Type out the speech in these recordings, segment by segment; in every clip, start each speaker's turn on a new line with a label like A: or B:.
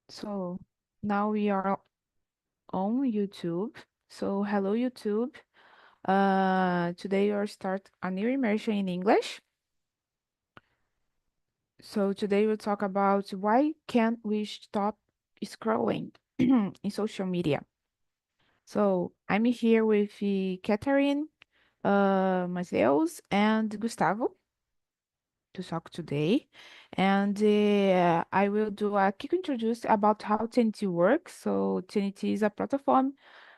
A: So now we are on YouTube. So hello YouTube. Today we'll start a new immersion in English. So today we'll talk about why can't we stop scrolling in social media. So I'm here with Catherine, Mateus, and Gustavo to talk today. And I will do a quick introduction about how TNT works. So TNT is a platform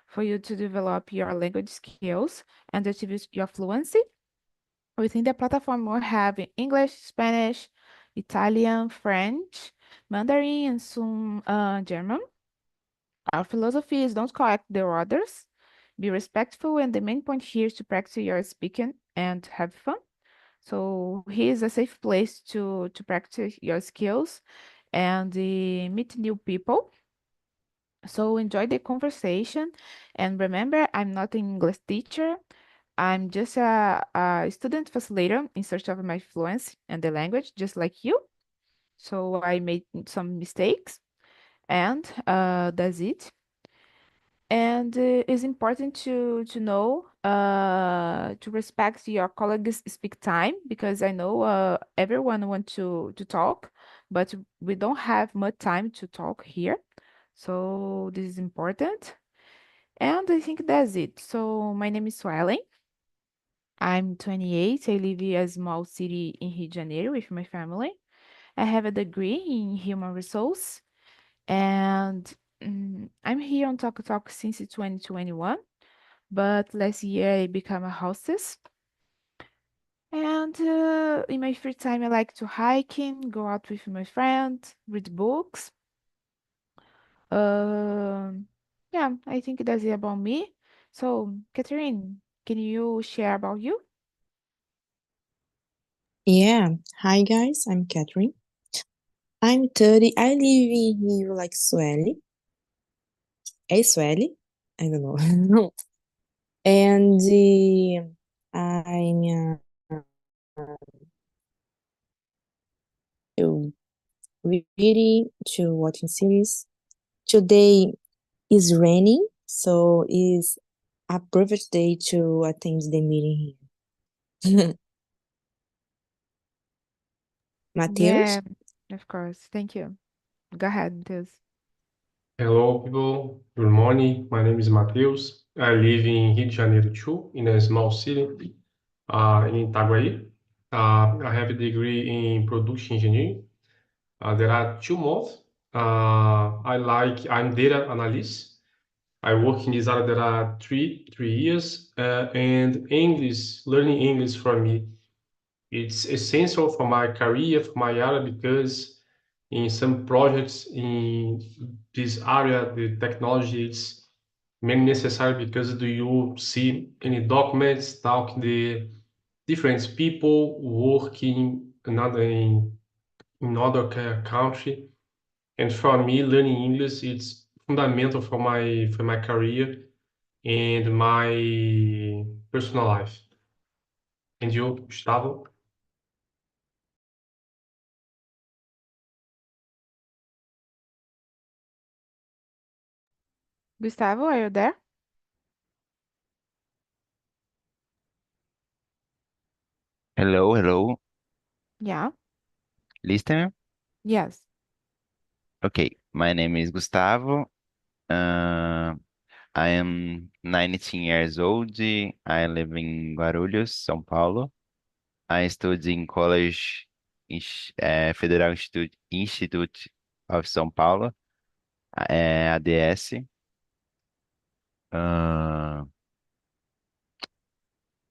A: for you to develop your language skills and achieve your fluency. Within the platform, we have English, Spanish, Italian, French, Mandarin, and soon German. Our philosophy is don't correct the others, be respectful, and the main point here is to practice your speaking and have fun. So here is a safe place to practice your skills and meet new people. So enjoy the conversation. And remember, I'm not an English teacher. I'm just a student facilitator in search of my fluency and the language, just like you. So I made some mistakes, and that's it. And it's important to know to respect your colleagues' speak time because I know everyone wants to talk, but we don't have much time to talk here. So this is important. And I think that's it. So my name is Swellen. I'm 28. I live in a small city in Rio de Janeiro with my family. I have a degree in human resource, and I'm here on Talk Talk since 2021. But last year I became a hostess. And in my free time, I like to hiking, go out with my friends, read books. Um, yeah, I think that's it about me. So, Catherine, can you share about you?
B: Yeah. Hi guys, I'm Catherine. I'm 30. I live in Rio like Sueli. É Sueli? I don't know. And I'm to reading to watching series. Today is raining, so is a perfect day to attend the meeting here.
A: Yeah,
B: Mateus?
A: of course. Thank you. Go ahead, Matheus.
C: Hello, people. Good morning. My name is Matheus. I live in Rio de Janeiro too, in a small city, in Itaguaí. I have a degree in production engineering. There are 2 months. I'm data analyst. I work in this area. There are three years, and English, learning English for me, it's essential for my career, for my area, because in some projects in this area, the technology is mainly necessary because do you see any documents, talk the different people working in other country. And for me, learning English it's fundamental for my career and my personal life. And you, Gustavo?
A: Gustavo, are you there?
D: Hello, hello.
A: Yeah.
D: Listener?
A: Yes.
D: Okay, my name is Gustavo. Uh, I am 19 years old. I live in Guarulhos, São Paulo. I study in college, Federal Institute of São Paulo, ADS. Uh,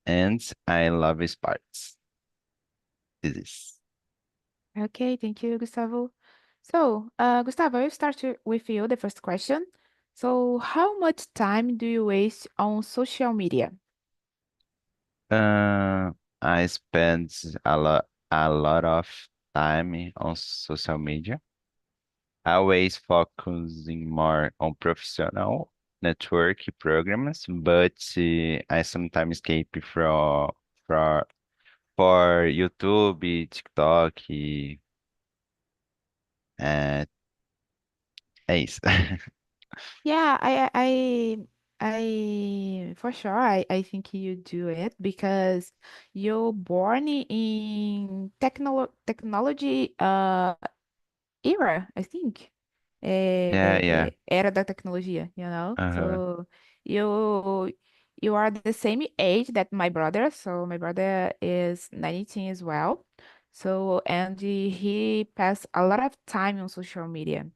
D: and I love sports. This is.
A: Okay, thank you, Gustavo. So, Gustavo, I'll start with you, the first question. So, how much time do you waste on social media?
D: Uh, I spend a lot of time on social media. Always focusing more on professional network programs, but I sometimes escape for for YouTube, TikTok. É, é isso.
A: Yeah, for sure, I think you do it because you're born in technology era, I think.
D: Yeah, yeah.
A: Era da tecnologia, you know?
D: Uh-huh.
A: So you you are the same age that my brother, so my brother is 19 as well. So and he passed a lot of time on social media.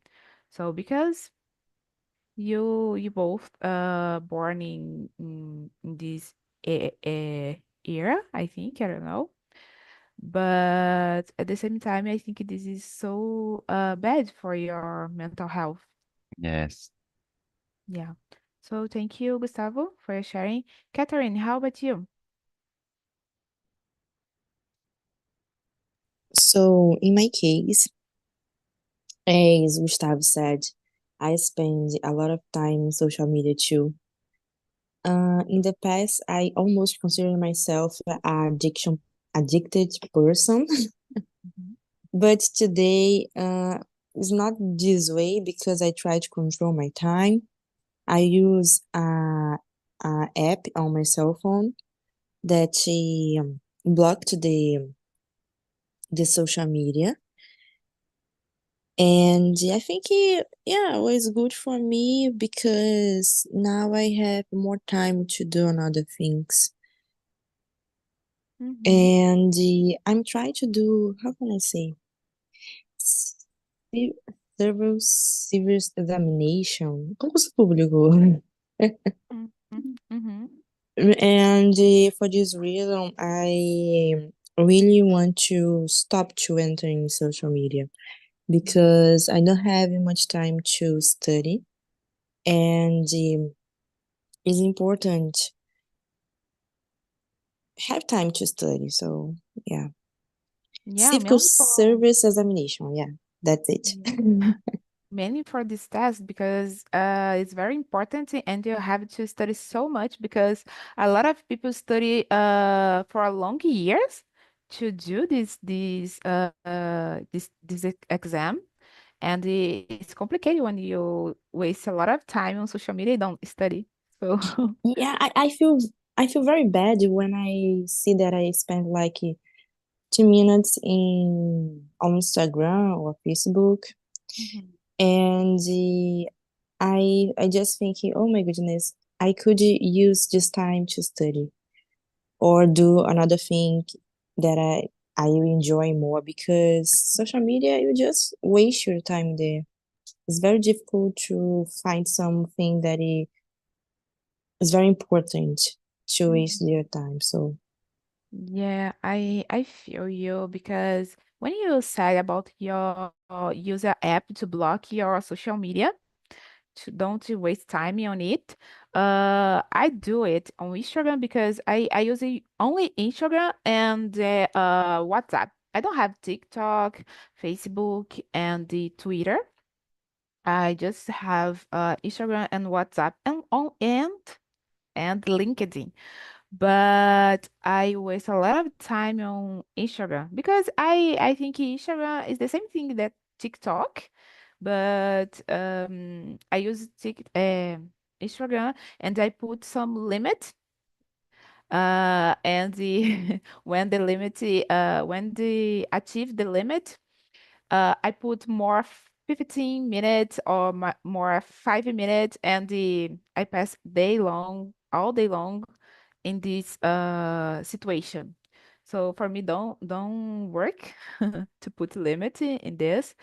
A: So because you both born in this era, I think, I don't know. But at the same time, I think this is so bad for your mental health.
D: Yes.
A: Yeah. So thank you, Gustavo, for your sharing. Catherine, how about you?
B: So in my case, as Gustavo said, I spend a lot of time in social media too. In the past, I almost consider myself a addicted person,
A: Mhm.
B: but today, it's not this way because I try to control my time. I use a app on my cell phone that blocked the social media. And I think yeah, it was good for me because now I have more time to do other things.
A: Mhm.
B: And I'm trying to do, how can I say, ci- several serious examination, concurso público.
A: Mhm. Mhm.
B: And for this reason, I really want to stop to entering social media because I don't have much time to study, and it's important have time to study. So yeah,
A: Yeah,
B: civil
A: mainly for
B: service examination. Yeah, that's it.
A: yeah. Mainly for this test because it's very important and you have to study so much because a lot of people study for long years to do this exam and it's complicated when you waste a lot of time on social media and don't study. So
B: Yeah, I feel very bad when I see that I spend like 2 minutes in on Instagram or Facebook,
A: Mhm.
B: and I just thinking, oh my goodness, I could use this time to study or do another thing that I enjoy more because social media you just waste your time there. It's very difficult to find something that is very important to waste
A: Mhm.
B: your time. So
A: Yeah, I feel you because when you say about your user app to block your social media, to don't to waste time on it. I do it on Instagram because I use it only Instagram and WhatsApp. I don't have TikTok, Facebook, and the Twitter. I just have Instagram and WhatsApp and LinkedIn. But I waste a lot of time on Instagram because I think Instagram is the same thing that TikTok, but I use Instagram and I put some limit. And the when the limit when the achieve the limit, I put more 15 minutes or more 5 minutes, and I pass day long, all day long in this situation. So for me, don't work to put limit in this,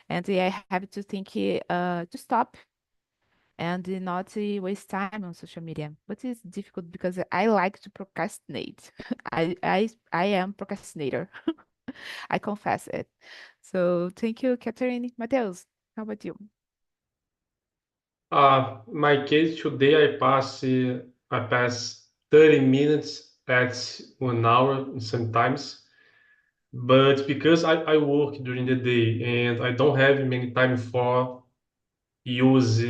A: and I have to think to stop and not waste time on social media. But it's difficult because I like to procrastinate. I am procrastinator. I confess it. So thank you, Catherine. Mateus, how about you?
C: My case today, I pass 30 minutes at 1 hour sometimes, but because I work during the day and I don't have many time for use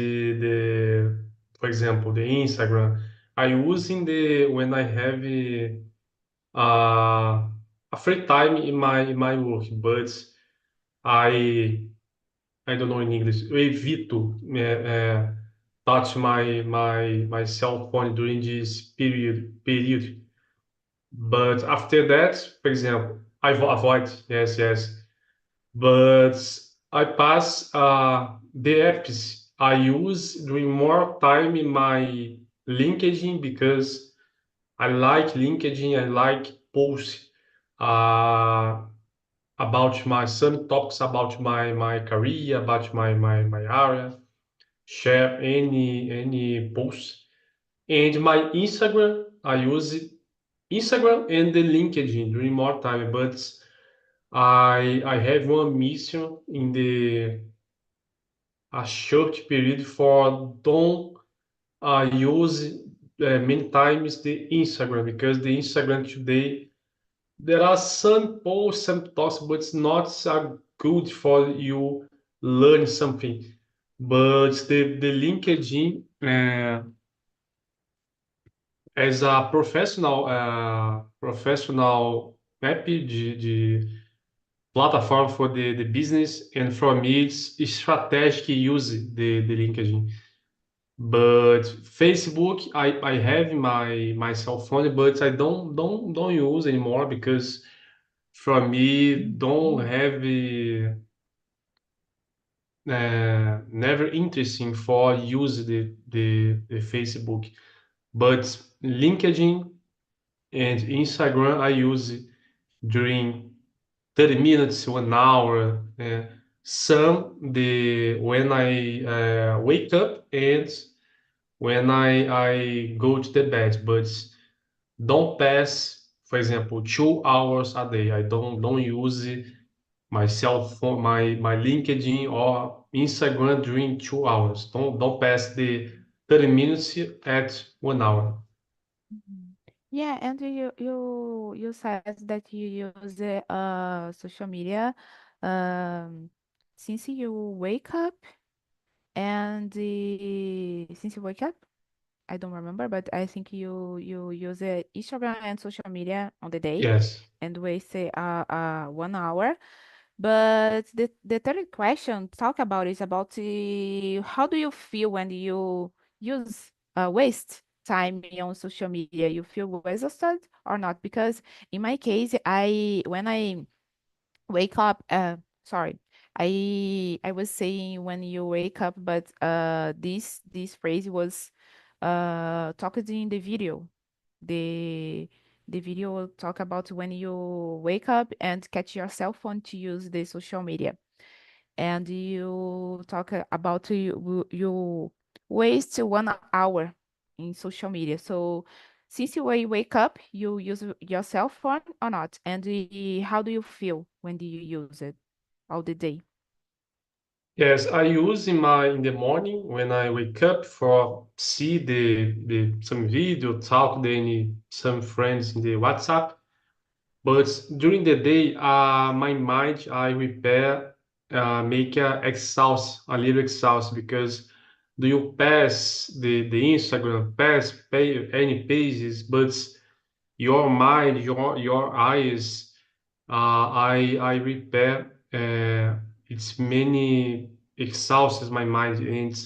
C: for example, the Instagram. I use in the when I have a free time in my work, but I I don't know in English. Eu evito touch my cell phone during this period. But after that, for example, I avoid. Yes, yes. But I pass the apps I use during more time in my LinkedIn because I like LinkedIn. I like posts uh, about my some topics about my career, about my area. Share any posts. And my Instagram, I use Instagram and the LinkedIn during more time. But I have one mission in the a short period for don't use many times the Instagram because the Instagram today there are some posts, some talks, but it's not so good for you learn something. But the LinkedIn as a professional app de plataforma for the business, and for me it's strategic use the LinkedIn. But Facebook, I have my cell phone, but I don't use anymore because for me don't have never interesting for use the Facebook. But LinkedIn and Instagram I use during 30 minutes, 1 hour. Some the when I wake up and when I go to the bed, but don't pass, for example, 2 hours a day. I don't use my cell phone, my LinkedIn or Instagram during 2 hours. Don't pass the 30 minutes at 1 hour.
A: Mhm. Yeah, and you said that you use social media since you wake up since you wake up. I don't remember, but I think you use Instagram and social media on the day
C: Yes.
A: and waste 1 hour. But the third question talk about is about how do you feel when you use waste time on social media? You feel exhausted or not? Because in my case, I when I wake up, sorry, I was saying when you wake up, but this phrase was talked in the video. The the video will talk about when you wake up and catch your cell phone to use the social media. And you talk about you waste 1 hour in social media. So since you wake up, you use your cell phone or not? And how do you feel when do you use it all the day?
C: Yes, I use in the morning when I wake up for see the some video, talk to any some friends in the WhatsApp. But during the day, my mind I repair, make a little exhaust because do you pass the Instagram, pass pay any pages, but your mind, your eyes, I repair. It's many exhausts my mind, and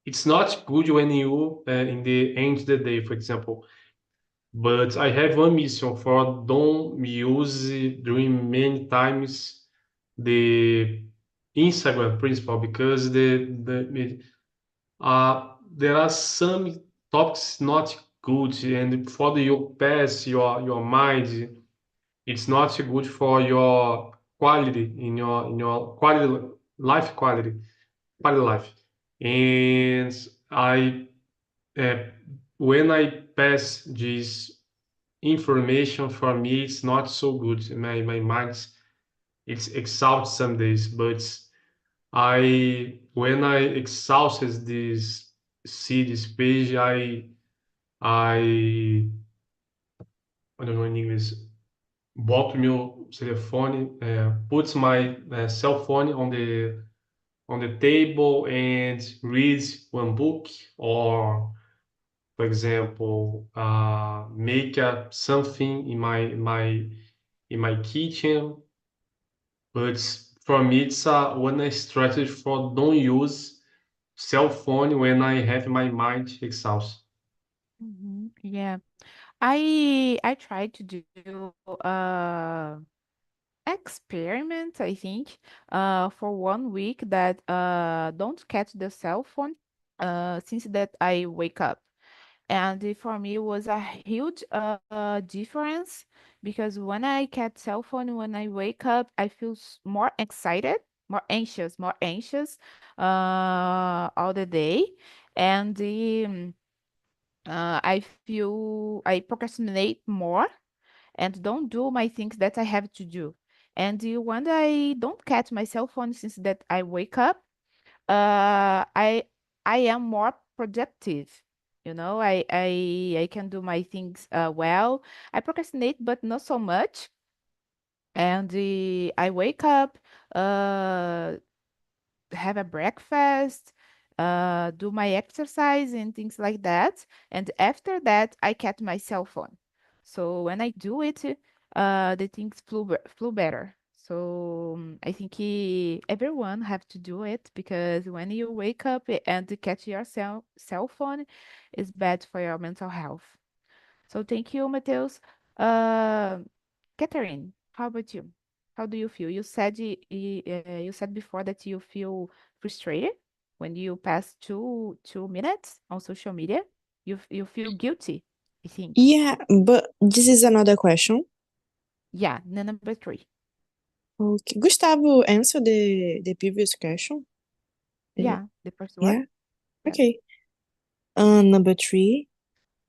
C: it's not good when you in the end of the day, for example. But I have one mission for don't use during many times the Instagram principle because there are some topics not good and for the your past your mind it's not good for your quality in your quality quality life. And I uh, when I pass this information for me it's not so good. My mind it's exhausted some days, but I when I exhausted this see this page I I don't know in English boto meu telefone, puts my cell phone on the table and read one book, or for example, make something in my kitchen. But For me, it's one strategy for don't use cell phone when I have my mind exhausted.
A: Yeah. I tried to do uh experiment, I think, for 1 week that don't catch the cell phone since that I wake up. And for me, it was a huge difference because when I catch cell phone, when I wake up, I feel more excited, more anxious all the day. And I procrastinate more and don't do my things that I have to do. And when I don't catch my cell phone since that I wake up, uh, I I am more productive. I can do my things well. I procrastinate, but not so much. And I wake up, uh, have a breakfast, do my exercise and things like that. And after that, I catch my cell phone. So when I do it, the things flew better. So I think everyone have to do it because when you wake up and catch your cell phone, is bad for your mental health. So thank you, Mateus. Uh, Catherine, how about you? How do you feel? You said before that you feel frustrated when you pass two minutes on social media. You feel guilty, I think.
B: Yeah, but this is another question.
A: Yeah, number three.
B: Okay. Gustavo, answer the previous question. Uh,
A: Yeah, the first one.
B: yeah.
A: Yeah.
B: Okay. Number three.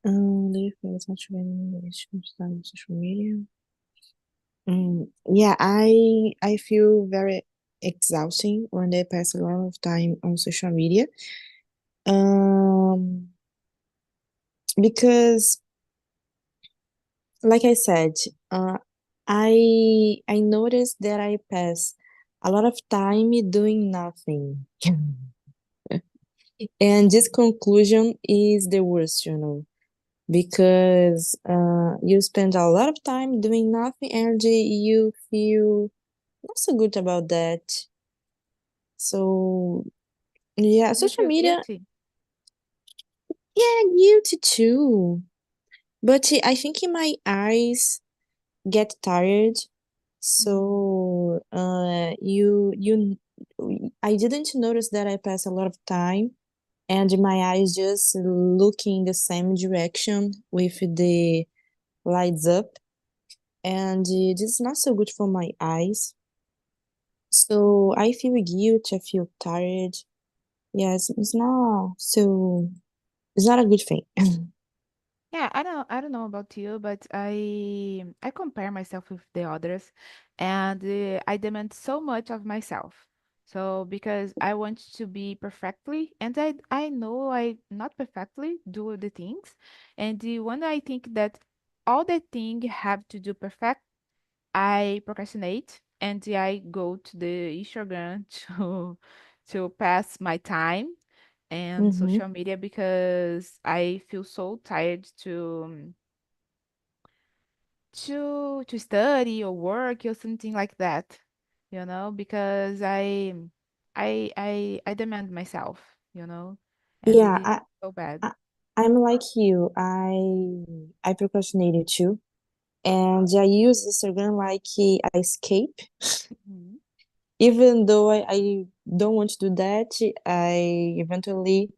B: Live as much on social media. Yeah, I feel very exhausting when I pass a lot of time on social media. Um, because like I said, uh, I noticed that I pass a lot of time doing nothing. And this conclusion is the worst, because you spend a lot of time doing nothing and you feel not so good about that. So, yeah,
A: You
B: social
A: feel
B: media,
A: guilty?
B: yeah, guilty too. But I think my eyes get tired.
A: Mm-hmm.
B: So, I didn't notice that I pass a lot of time and my eyes just look in the same direction with the lights up. And this is not so good for my eyes. So I feel guilt, I feel tired. Yes, it's not a good thing.
A: Yeah, I don't know about you, but I compare myself with the others, and I demand so much of myself. So because I want to be perfectly, and I know I not perfectly do the things, and when I think that all the thing have to do perfect, I procrastinate and I go to the Instagram to pass my time and
B: Mm-hmm.
A: social media because I feel so tired to study or work or something like that, because I demand myself, and
B: Yeah,
A: it's so bad.
B: I I'm like you. I procrastinated too, and I use Instagram like a escape.
A: Mhm.
B: Even though I don't want to do that, I eventually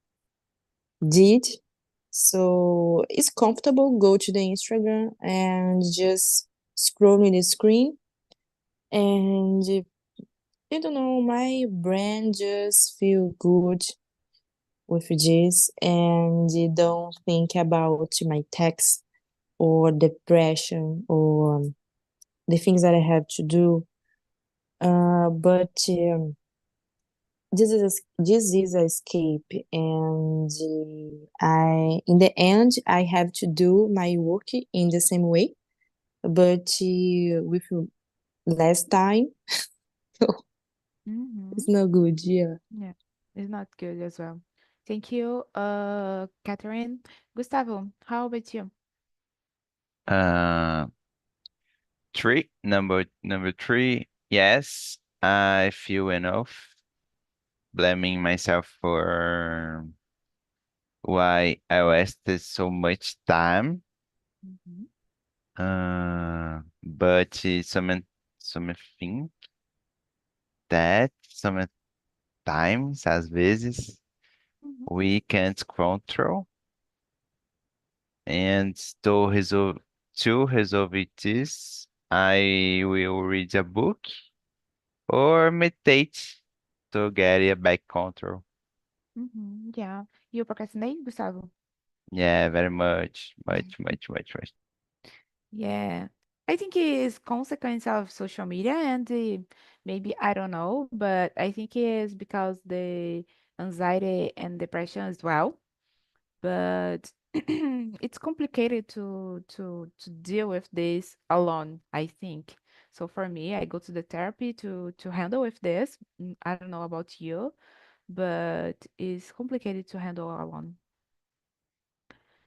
B: did. So it's comfortable. Go to the Instagram and just scroll in the screen, and I don't know, my brain just feel good with this, and don't think about my text or depression or the things that I have to do. But this is a escape, and I in the end I have to do my work in the same way, but with less time. So
A: Mm-hmm.
B: it's not good. Yeah.
A: Yeah, it's not good as well. Thank you, Catherine. Gustavo, how about you?
D: Uh, number three. Yes, I feel enough blaming myself for why I wasted so much time.
A: Uhum.
D: But something that sometimes, às vezes,
A: Uhum.
D: we can't control. And to resolve this, I will read a book or meditate to get it back control.
A: Uhum. Yeah. You procrastinate, Gustavo?
D: Yeah, very much, much, much, much, much.
A: Yeah. I think it's consequence of social media and maybe I don't know, but I think it's because the anxiety and depression as well. But it's complicated to deal with this alone, I think. So for me, I go to the therapy to handle with this. I don't know about you, but it's complicated to handle alone.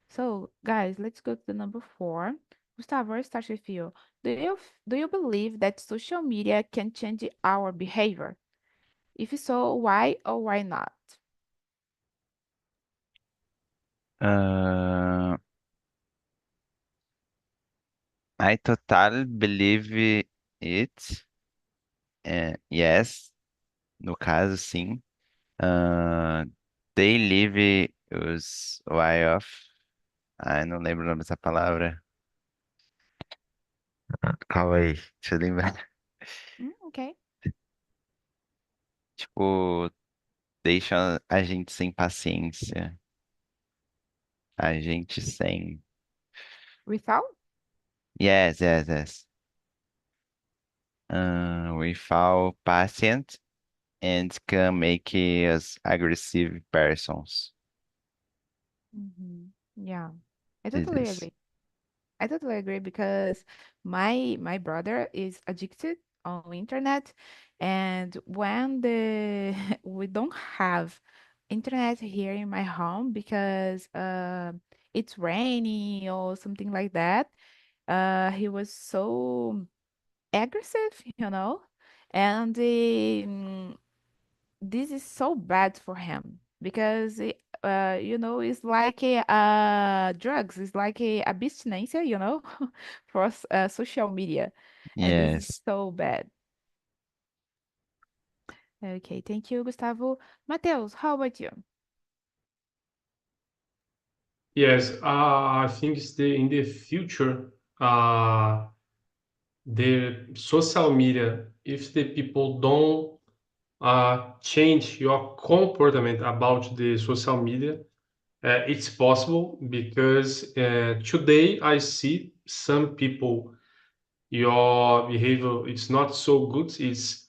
A: So guys, let's go to the number four. Gustavo, I'll start with you. Do you believe that social media can change our behavior? If so, why or why not?
D: Uh, I totally believe it. Yes, no caso, sim. Uh, they live os way off. Ai, não lembro o nome dessa palavra. Calma aí, deixa eu lembrar.
A: Okay.
D: Tipo, deixa a gente sem paciência. A gente sem.
A: Without?
D: Yes, yes, yes. We fall patient and can make us aggressive persons.
A: Yeah, I
D: This
A: totally
D: is.
A: agree. I totally agree because my brother is addicted on internet, and when the we don't have internet here in my home because it's raining or something like that, he was so aggressive, and this is so bad for him because it's like drugs. It's like a abstinence, for social media, and this is
D: Yes.
A: so bad. Okay, thank you, Gustavo. Mateus, how about you?
C: Yes, I think it's in the future, uh, the social media, if the people don't change your comportment about the social media, it's possible because today I see some people, your behavior it's not so good. It's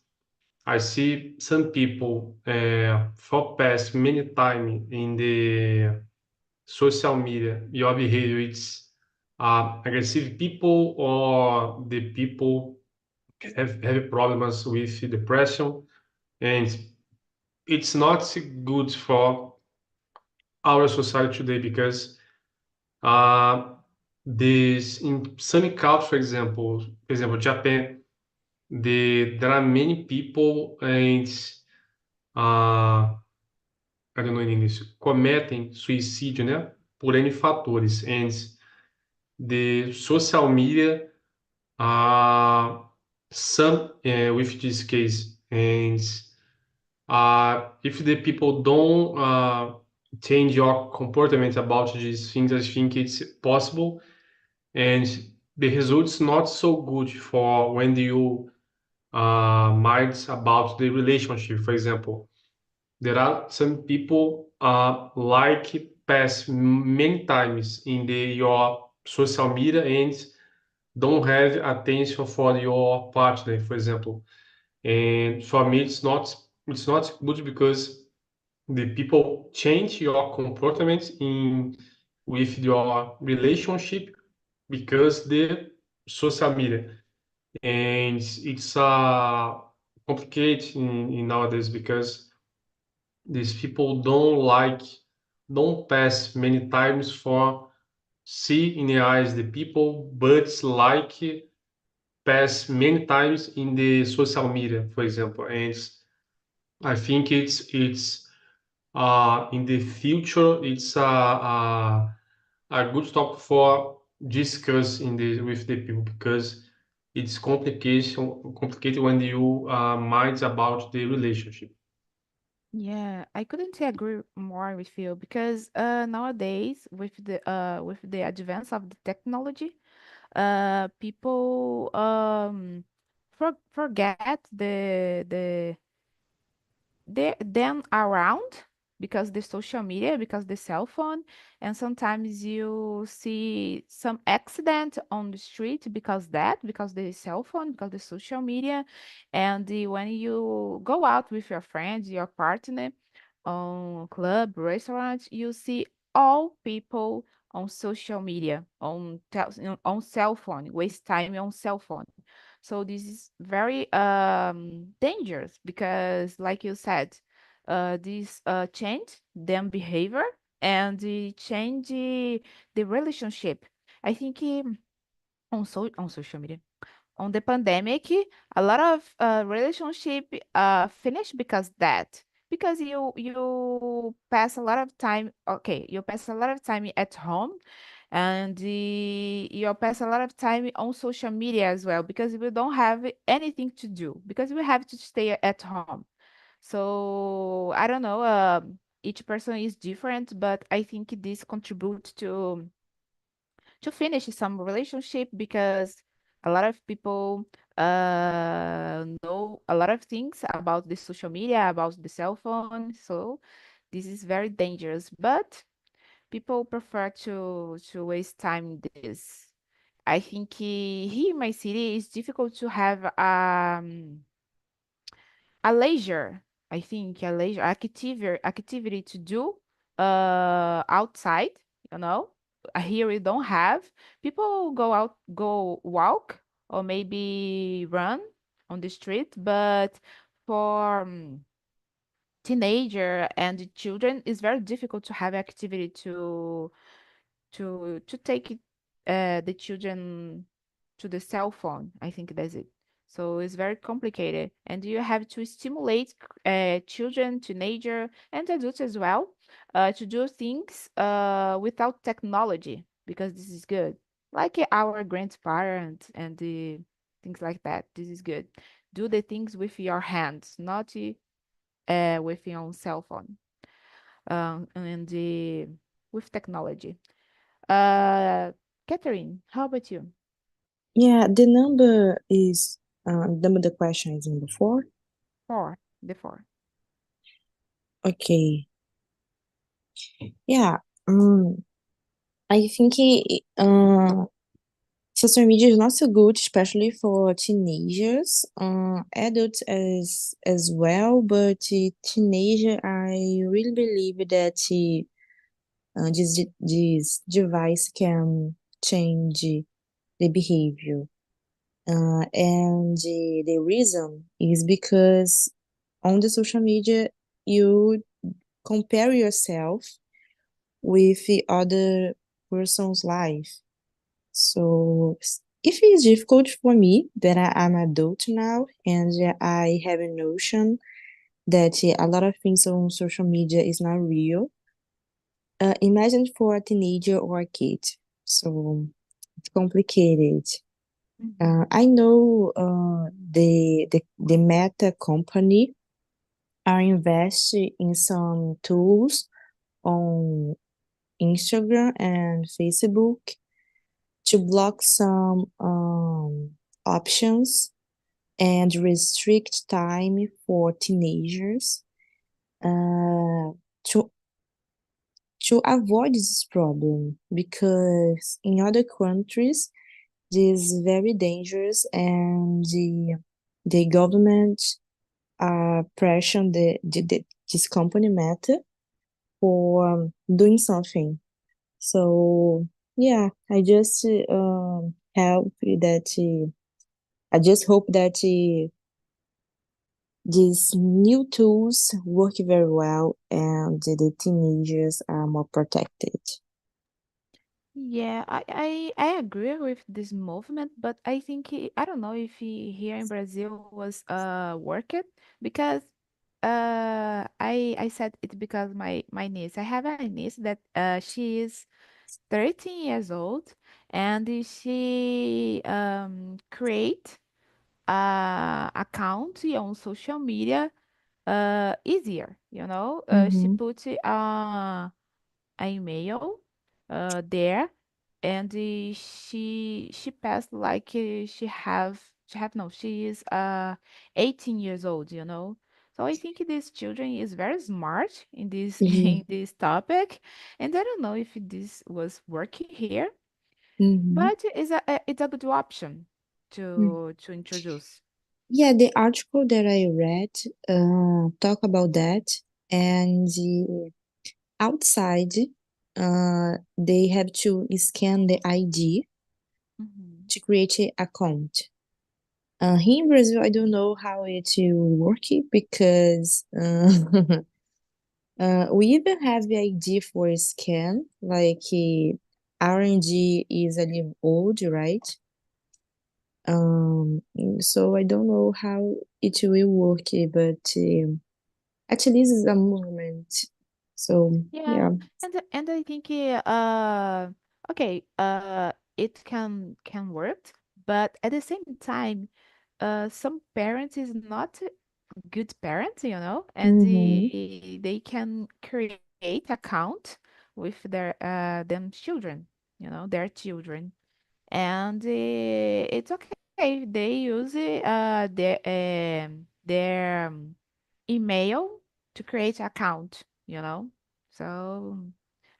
C: I see some people for past many time in the social media, your behavior it's aggressive people or the people have problems with depression, and it's not good for our society today because uh, this in some culture, for example, Japan, there are many people and uh, I don't know in English, cometem suicídio, né? Por N fatores. And the social media, uh, some with this case, and if the people don't change your comportment about these things, I think it's possible, and the results not so good for when you minds about the relationship. For example, there are some people like pass many times in your social media and don't have attention for your partner, for example. And for me, it's not good because the people change your comportment in with your relationship because the social media, and it's complicated in nowadays because these people don't pass many times for see in the eyes the people, but like pass many times in the social media, for example, and I think it's in the future it's a good topic for discuss in the with the people because it's complicated when you mind about the relationship.
A: Yeah, I couldn't agree more with you because nowadays with the advance of the technology, people forget they then around because the social media, because the cell phone, and sometimes you see some accident on the street because the cell phone, because the social media, and when you go out with your friends, your partner, on club, restaurant, you see all people on social media, on cell phone, waste time on cell phone. So this is very dangerous because, like you said, this change them behavior and change the relationship. I think on social media on the pandemic, a lot of relationship finished because that because you pass a lot of time. Okay, you pass a lot of time at home, and you pass a lot of time on social media as well because we don't have anything to do because we have to stay at home. So I don't know. Each person is different, but I think this contributes to finish some relationship because a lot of people know a lot of things about the social media, about the cell phone. So this is very dangerous. But people prefer to waste time in this. I think here in my city it's difficult to have a leisure, I think a leisure activity to do outside, you know. Here we don't have. People go out, go walk, or maybe run on the street, but for teenager and children, it's very difficult to have activity to take the children to the cell phone. I think that's it. So it's very complicated, and you have to stimulate children, teenager, and adults as well to do things without technology because this is good. Like our grandparents and the things like that. This is good. Do the things with your hands, not with your own cell phone. And with technology. Uh, Catherine, how about you?
B: Yeah, the number is number the question is number four.
A: Four, the four.
B: Okay. Yeah. Um, I think social media is not so good, especially for teenagers, adults as well. But teenager, I really believe that this device can change the behavior. And the reason is because on the social media, you compare yourself with the other person's life. So if it's difficult for me that I'm adult now and I have a notion that a lot of things on social media is not real, imagine for a teenager or a kid. So it's complicated.
A: Mhm.
B: I know the Meta company are investing in some tools on Instagram and Facebook to block some options and restrict time for teenagers uh, to to avoid this problem because in other countries this is very dangerous and the government pressuring this company Meta for doing something. So yeah, I just hope that I just hope that these new tools work very well and the teenagers are more protected.
A: Yeah, I agree with this movement, but I think I don't know if here in Brazil was work it because I said it because my niece, I have a niece that she is 13 years old, and she create a account on social media easier, you know. She
B: Mm-hmm.
A: put an email there, and she passed like she have no, she is 18 years old, you know. So I think this children is very smart in this
B: Mm-hmm.
A: in this topic, and I don't know if this was working here,
B: Mm-hmm.
A: but it's a good option to introduce.
B: Yeah, the article that I read talk about that, and outside, they have to scan the ID
A: Mhm.
B: to create an account. Here in Brazil, I don't know how it will work because we even have the ID for scan, like R&D is a little old, right? Um, so I don't know how it will work, but at least it's a movement. So
A: Yeah,
B: yeah.
A: and I think okay, it can work, but at the same time, some parents is not good parents, you know, and
B: Mm-hmm.
A: they can create account with them children, you know, their children, and it's okay. They use their email to create account, you know. So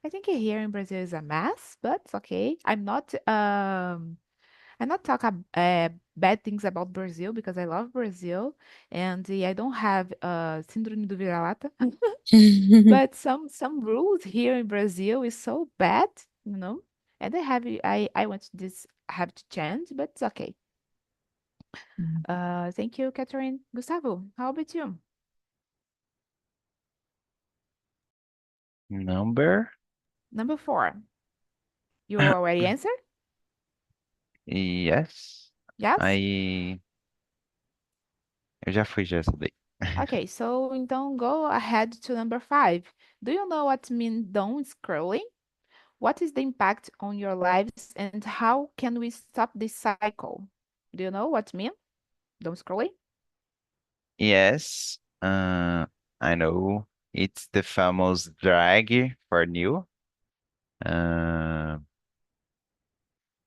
A: I think here in Brazil is a mess, but it's okay. I'm not talking bad things about Brazil because I love Brazil and I don't have síndrome do vira-lata. But some rules here in Brazil is so bad, you know. And I want this have to change, but it's okay. Thank you, Catherine. Gustavo, how about you?
D: Number?
A: Number 4. You already answered?
D: Yes.
A: Yes?
D: Aí eu já fui já essa daí.
A: Okay, so então go ahead to number 5. Do you know what mean doom scrolling? What is the impact on your lives and how can we stop this cycle? Do you know what mean doom scrolling?
D: Yes. I know. It's the famous drag for new. Uh,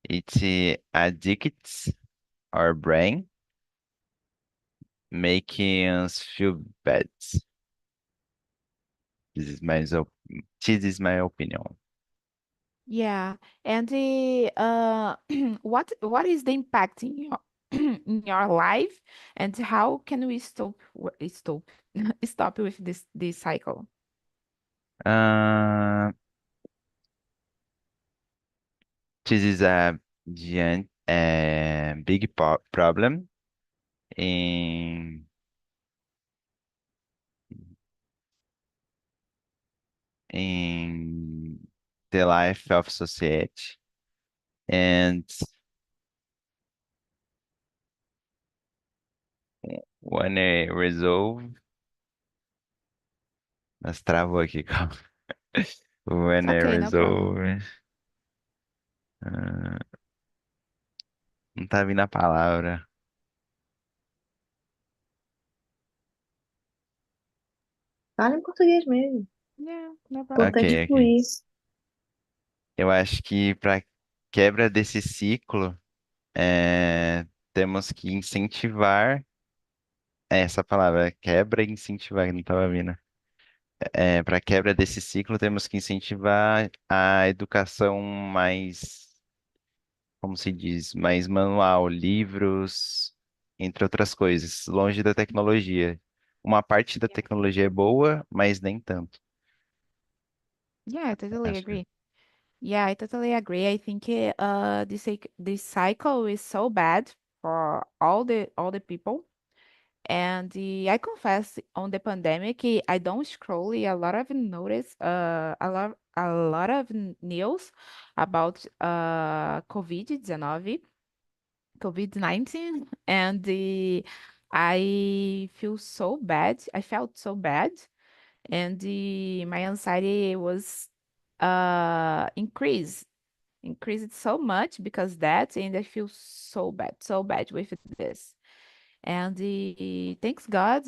D: it addicts our brain, making us feel bad. This is my this is my opinion.
A: Yeah, and what is the impact in your in your life, and how can we stop stop with this cycle?
D: Uh, this is a giant, big problem in in the life of society. And when I resolve, mas travou aqui, calma.
A: It's
D: When I
A: okay, no problem.
D: resolve, ah, não tá vindo a palavra.
B: Fala em português mesmo.
A: Yeah, no problem.
B: Importante
D: Ok, ok.
B: fluir.
D: Eu acho que para quebra desse ciclo, temos que incentivar essa palavra, quebra e incentivar, que não estava vindo. Para quebra desse ciclo, temos que incentivar a educação mais, como se diz, mais manual, livros, entre outras coisas, longe da tecnologia. Uma parte da tecnologia é boa, mas nem tanto.
A: Yeah, I totally
D: Acho que
A: agree. Yeah, I totally agree. I think this cycle is so bad for all the people. And I confess, on the pandemic, I don't scroll a lot of notice, a lot of news about COVID-19, and I feel so bad. I felt so bad, and my anxiety was increased so much because that, and I feel so bad with this. And thanks God,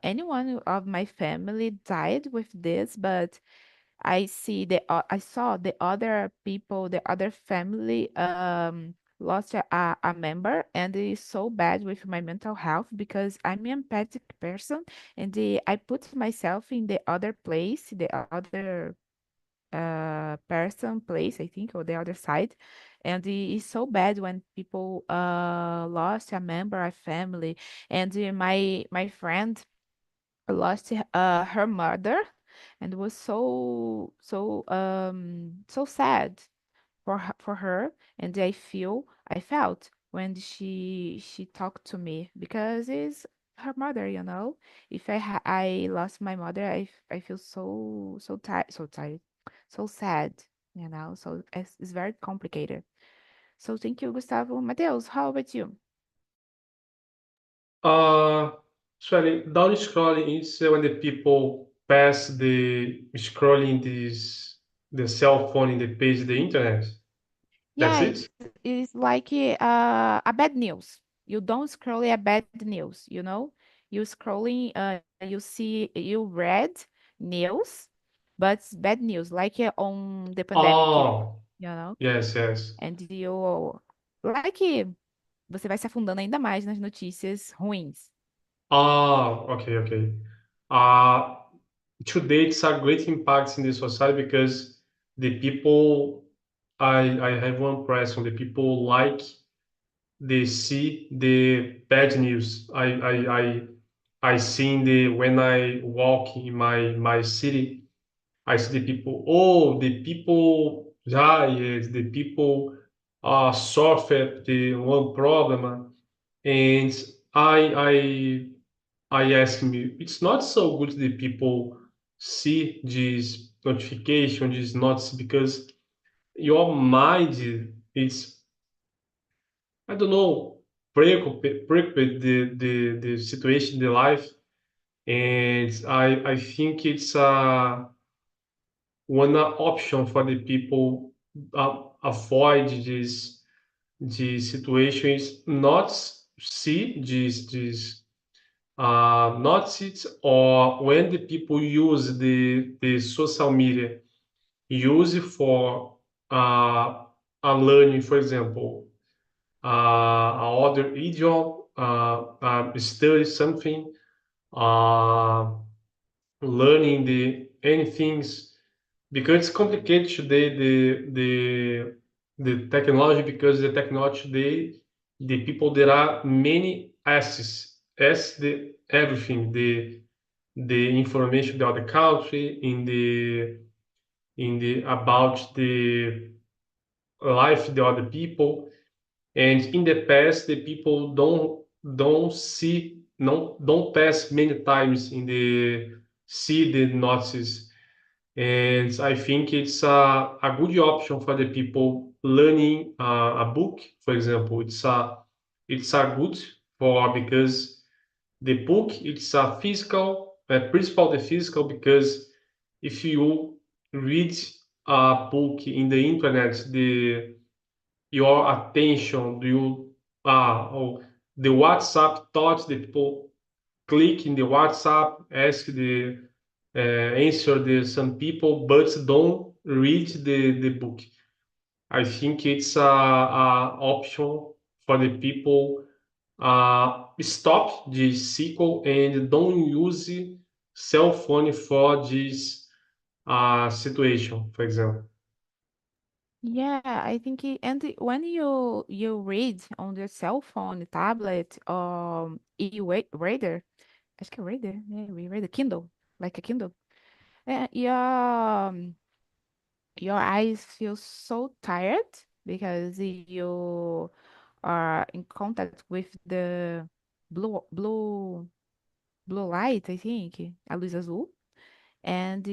A: anyone of my family died with this, but I saw the other people, the other family lost a member, and it's so bad with my mental health because I'm an empathic person, and I put myself in the other place, the other person place, I think, or the other side. And it's so bad when people lost a member, a family. And my friend lost her mother, and was so sad for her. And I felt when she talked to me, because it's her mother, you know. If I lost my mother, I feel so tired, so sad, you know. So it's very complicated. So thank you, Gustavo. Mateus, how about you?
C: Uh, Actually, down scrolling is when the people pass the scrolling the cell phone in the page of the internet. That's
A: Yeah,
C: it?
A: it's like a bad news. You don't scroll a bad news, you know? You scrolling, you read news, but it's bad news, like on the pandemic, you
C: Oh,
A: know?
C: yes, yes.
A: And you, like, você vai se afundando ainda mais nas notícias ruins.
C: Ah, okay, okay. Uh, Today it's a great impact in the society because the people, I have one impression, the people like they see the bad news. I seen the when I walk in my city, I see the people. Oh, the people died. The people suffered the one problem, and I I ask me. It's not so good the people see this notification, this notice because your mind is I don't know preoccupied the situation, the life, and I think it's one option for the people avoid this situation is not see this not it or when the people use the social media use it for a learning, for example, other idiom, study something, uh, learning the anything because it's complicated today the technology because the technology today the people there are many asses as the everything the information about the country in the about the life of the other people and in the past the people don't see don't pass many times in the see the notices and I think it's a good option for the people learning a book. For example, it's a good for because the book it's a physical, principal the physical because if you read a book in the internet, the your attention, do you oh, the WhatsApp thought the people click in the WhatsApp, ask the answer the some people, but don't read the book. I think it's a option for the people stop the sequel and don't use cell phone for this situation, for example.
A: Yeah, I think when you read on your cell phone, tablet, e-reader, acho que é reader, yeah, e-reader, Kindle, like a Kindle. Your eyes feel so tired because you are in contact with the blue blue light, I think, a luz azul. And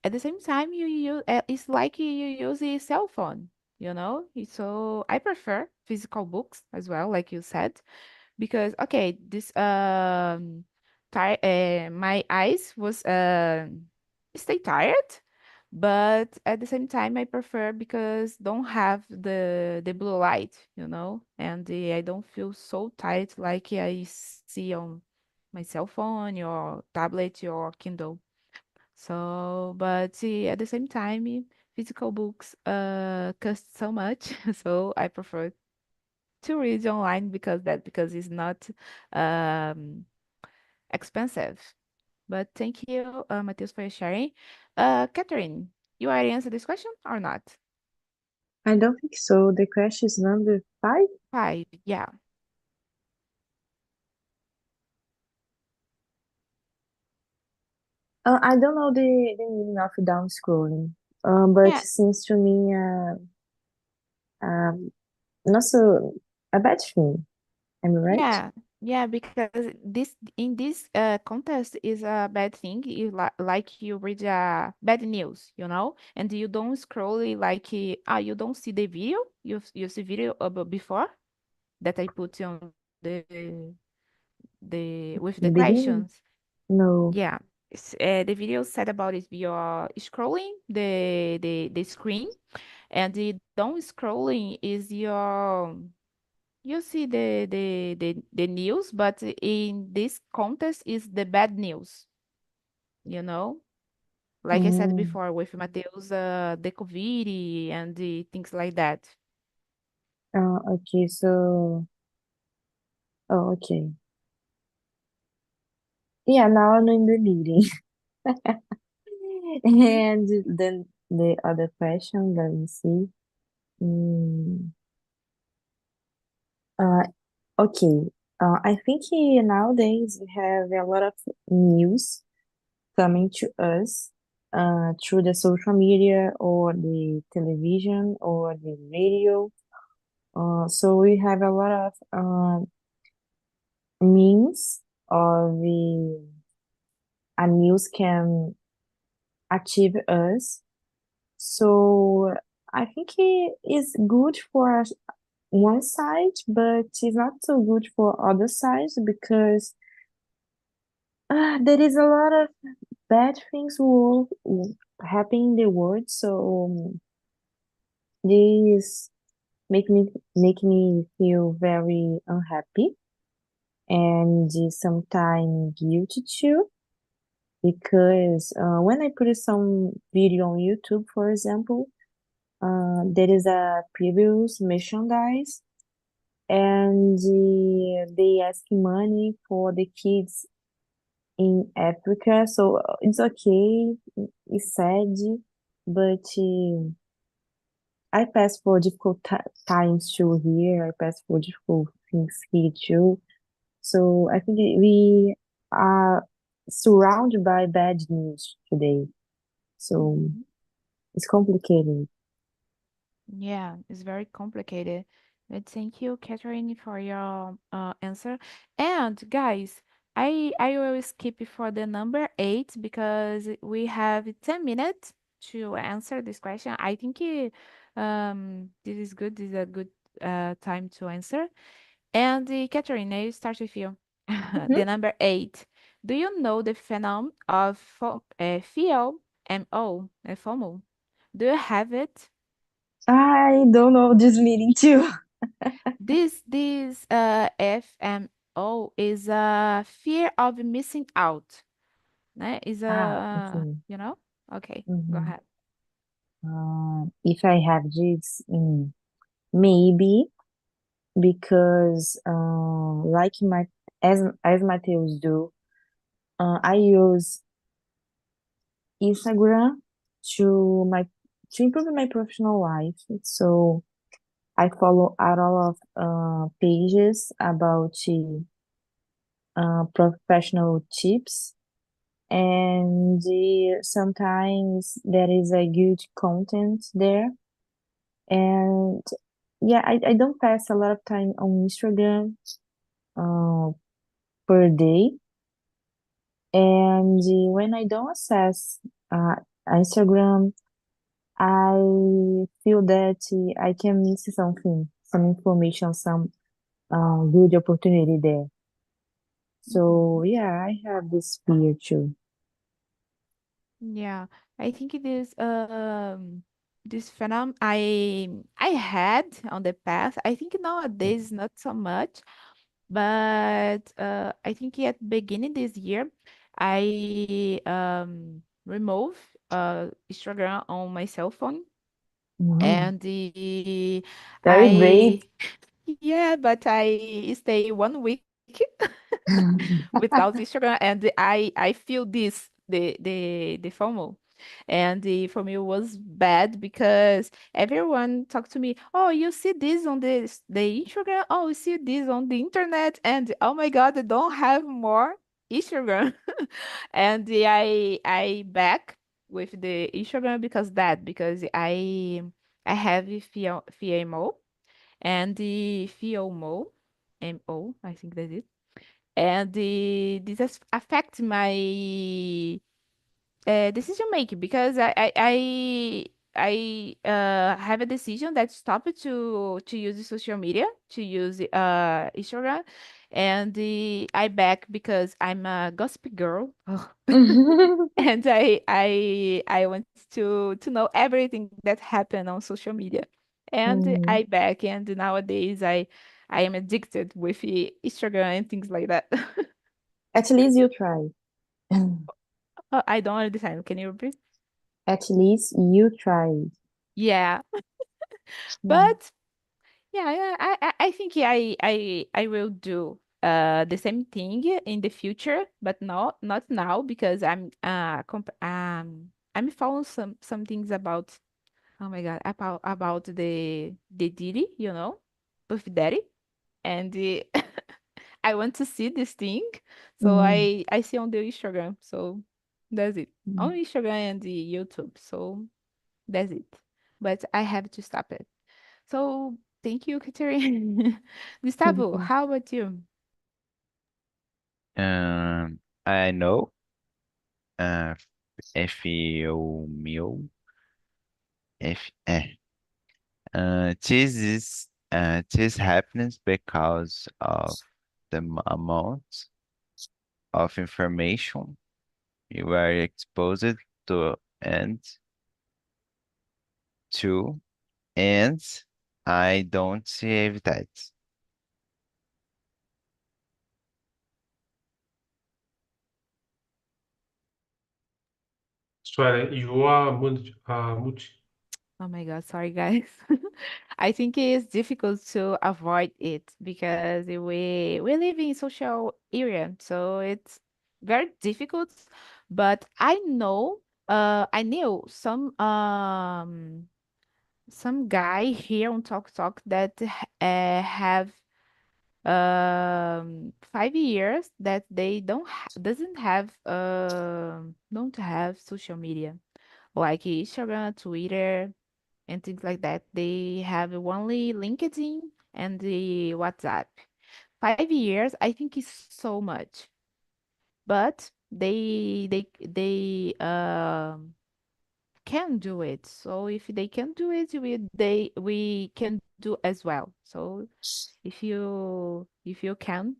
A: at the same time, you use it's like you use a cell phone, you know? So I prefer physical books as well, like you said, because okay, this my eyes was stay tired, but at the same time I prefer because don't have the blue light, you know, and I don't feel so tired like I see on my cell phone or tablet or Kindle. So, but at the same time, physical books cost so much, so I prefer to read online because it's not um expensive. But thank you, Matheus, for your sharing. Catherine, you already answered this question or not?
B: I don't think so. The question is number 5.
A: Five, yeah.
B: I don't know the meaning of down scrolling. But
A: Yeah,
B: it seems to me um, not so a bad thing. Am I right?
A: yeah, yeah, because this in this contest is a bad thing. You like you read bad news, you know, and you don't scroll it like you don't see the video. You see video before that I put on the with
B: In
A: the
B: the beginning?
A: questions.
B: No.
A: Yeah, the video said about is you're scrolling the screen, and the don't scrolling is your you see the news, but in this contest is the bad news, you know? Like I said
B: Mm,
A: before with Mateus, the COVID and the things like that.
B: okay, so, oh, okay. Yeah, now I'm in the meeting.
A: Hmm.
B: And then the other question, let me see. Mm, uh, okay. I think nowadays we have a lot of news coming to us through the social media or the television or the radio. So we have a lot of means of the a news can achieve us. So I think it is good for one side, but it's not so good for other sides because there is a lot of bad things will happen in the world. So this make me feel very unhappy and sometimes guilty too. Because when I put some video on YouTube, for example, there is a previous merchandise and they ask money for the kids in Africa. So it's okay, it's sad, but I pass for difficult times too here. I pass for difficult things here too. So I think we are surrounded by bad news today. So
A: Hmm.
B: it's complicated.
A: Yeah, it's very complicated. But thank you, Catherine, for your answer. And guys, I will skip for the number 8 because we have 10 minutes to answer this question. I think this is good. This is a good time to answer. And Catherine, I start with you.
B: Mhm.
A: The number 8. Do you know the phenomenon of FOMO? FOMO? Do you have it?
B: I don't know this meaning too.
A: This FMO is a fear of missing out, né? Is a
B: Okay.
A: you know? Okay, go
B: Mhm.
A: ahead.
B: If I have this, maybe because like my as Mateus do, I use Instagram to my to improve my professional life. So I follow a lot of pages about professional tips, and sometimes there is a good content there, and yeah, I don't pass a lot of time on Instagram uh, per day. And when I don't access uh, Instagram, I feel that I can miss something, some information, some good opportunity there. So
A: Mhm.
B: yeah, I have this fear too.
A: Yeah, I think it is this phenomenon I had on the past. I think nowadays not so much, but I think at beginning this year I remove Instagram on my cell phone,
B: Mhm.
A: and
B: Very brave.
A: I yeah, but I stay 1 week without Instagram, and I feel this the FOMO, and for me it was bad because everyone talked to me. Oh, you see this on the Instagram? Oh, you see this on the internet? And oh my God, I don't have more Instagram, and I back with the Instagram because I have FOMO and the FOMO, MO, I think that's it. And affects my decision making because I have a decision that stop to use the social media, to use Instagram, and I back because I'm a gossip girl. And I want to know everything that happened on social media, and
B: Mhm.
A: I back, and nowadays I am addicted with Instagram and things like that.
B: At least you try.
A: I don't understand. Can you repeat?
B: At least you tried.
A: Yeah,
B: Yeah.
A: but yeah, I think I will do the same thing in the future, but not now because I'm following some things about, oh my God, about the Diddy, Puff Daddy, and I want to see this thing, so
B: Mhm.
A: I see on the Instagram, so that's it. On
B: Mhm.
A: Instagram and the YouTube, so that's it. But I have to stop it. So thank you, Katerina. Gustavo,
B: Mhm.
A: how about you?
D: I know uh, FEO F this happens because of the amount of information you are exposed to and to, and I don't save that.
C: Suelen, you are mute.
A: Oh my God, sorry guys. I think it is difficult to avoid it because we live in social area, so it's very difficult. But I knew some guy here on Talk Talk that have 5 years that they don't have social media like Instagram, Twitter, and things like that. They have only LinkedIn and the WhatsApp. 5 years, I think is so much, but they can do it. So if they can do it, we can do as well. So if you can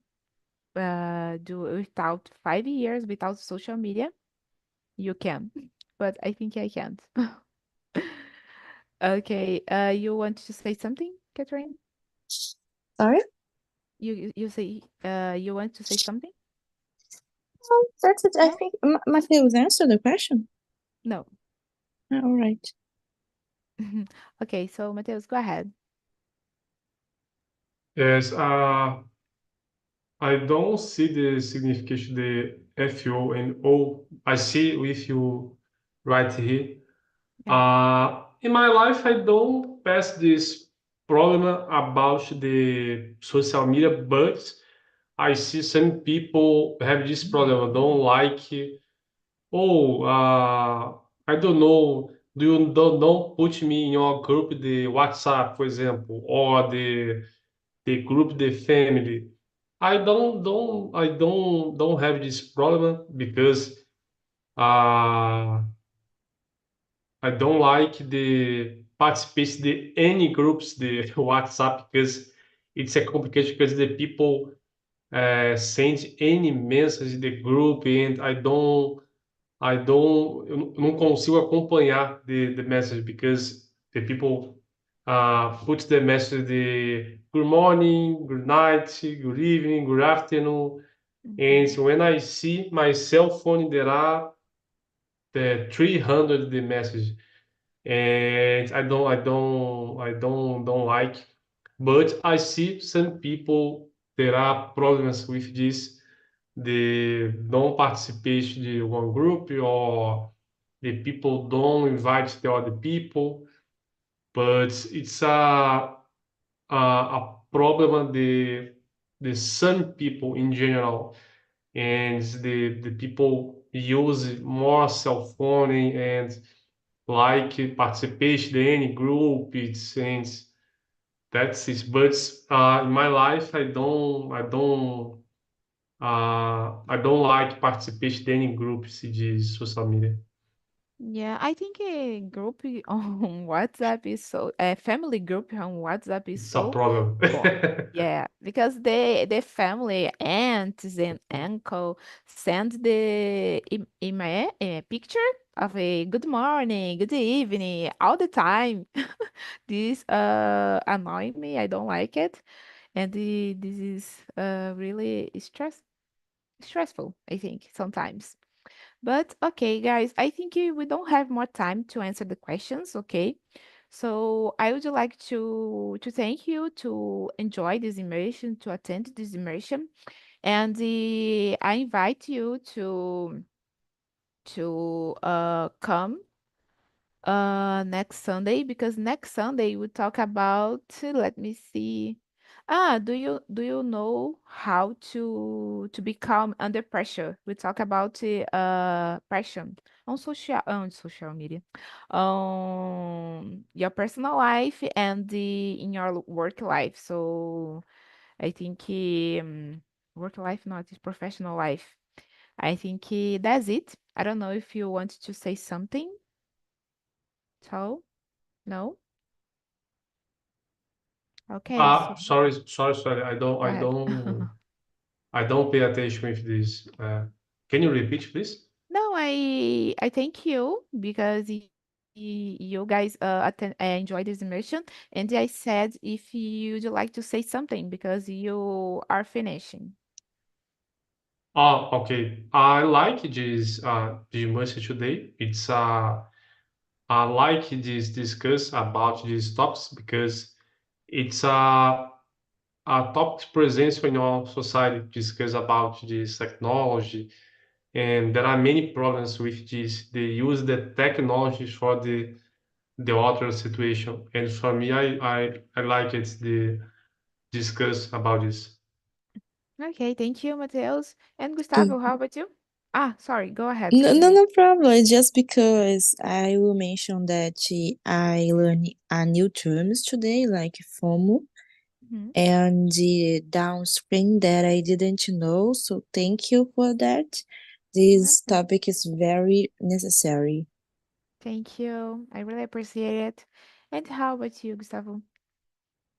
A: do it without 5 years without social media, you can. But I think I can't. Okay, you want to say something, Catherine?
B: Sorry?
A: You say you want to say something?
B: Oh, that's it. I
A: No?
B: think Matthews answered the question.
A: No.
B: All right.
A: Okay, so Mateus, go ahead.
C: Yes, I don't see the signification the FO and O. I see with you right here.
A: Yeah.
C: In my life, I don't pass this problem about the social media, but I see some people have this problem. I don't like, oh, I don't know. don't put me in your group, the WhatsApp, for example, or the group, the family. I don't have this problem because uh, I don't like the participate the any groups the WhatsApp because it's a complication because the people send any message in the group and eu não consigo acompanhar the message because the people put the message the good morning, good night, good evening, good afternoon, and
A: Mhm.
C: when I see my cell phone there are the 300 the message and I don't like. But I see some people there are problems with this. They don't participate in one group or the people don't invite the other people. But it's a problem the some people in general and the people use more cell phone and like participation in any group it's and that's it but in my life I don't like participation in any groups de social media.
A: Yeah, I think a group on WhatsApp is so a family group on WhatsApp is
C: It's a
A: so
C: problem.
A: fun. Yeah, because the family aunts and uncle send the email a picture of a good morning, good evening all the time. This annoy me. I don't like it, and this is really stressful. I think sometimes. But okay, guys, I think we don't have more time to answer the questions, okay? So I would like to thank you to enjoy this immersion, to attend this immersion, and I invite you to come next Sunday because next Sunday we talk about, let me see. Do you know how to be calm under pressure? We talk about passion on social media, your personal life and in your work life. So I think work life, not is professional life. I think that's it. I don't know if you want to say something. So, no? Okay, so
C: Sorry, I don't
A: go
C: I
A: ahead.
C: don't I don't pay attention with this can you repeat please?
A: No, I thank you because you guys enjoy this immersion, and I said if you'd like to say something because you are finishing.
C: Oh, okay. I like this message today. I like this discuss about these topics because it's a topic present in our society. Discuss about this technology, and there are many problems with this. They use the technology for the other situation, and for me, I like it. The discuss about this.
A: Okay, thank you, Mateus. And
B: Uh,
A: Gustavo, how about you? Sorry, go ahead,
B: No, no,
A: Catherine.
B: no problem. It's just because I will mention that I learned a new terms today, like FOMO,
A: Mhm.
B: and the downstream that I didn't know. So thank you for that. This
A: Okay,
B: topic is very necessary.
A: thank you. I really appreciate it. And how about you, Gustavo?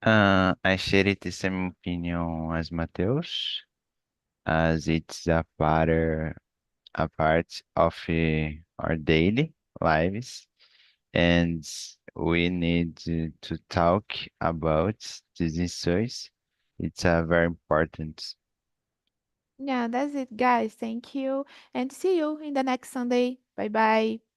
D: I share the same opinion as Mateus, as it's a part of our daily lives, and we need to talk about these issues. It's very important.
A: Yeah, that's it, guys. Thank you. And see you in the next Sunday. Bye bye.